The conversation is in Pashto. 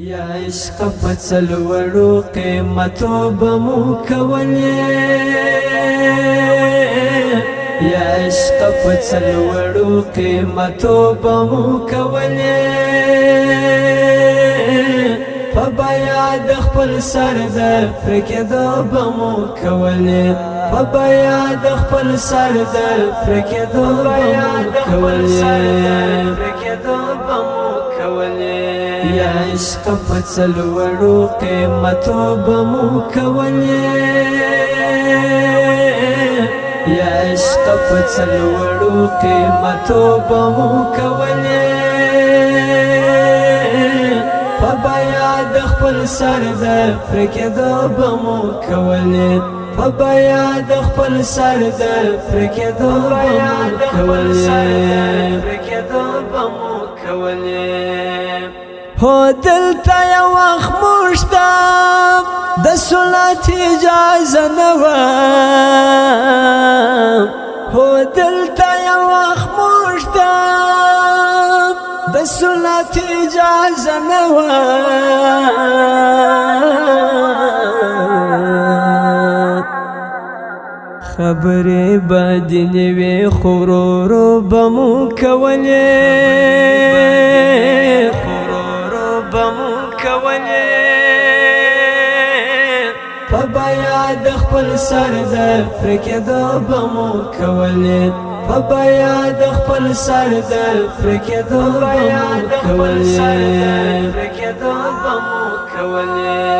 یا عشق په څلورو قیمتو به مو کولې یا عشق په څلورو قیمتو به مو کولې په بیا د خپل سر د پرې کېدو به مو کولې په بیا د خپل سر د پرې کېدو به مو کولې یا عشق په څلورو قیمتو به مو کولې یا عشق په څلورو قیمتو به مو کولې په بیا د خپل سر د پرې کېدو به مو کولې په بیا د خپل سر د پرې کېدو به مو کولې هو دلته یو وخت موږ ته د صلات اجازه نه وه هو دلته یو وخت موږ ته د صلات اجازه نه وه خبرې بدې نه وې خو ورو ورو به مو کولې په بیا د خپل سر د پرې کېدو به مو کولې په بیا د خپل سر د پرې کېدو به مو کولې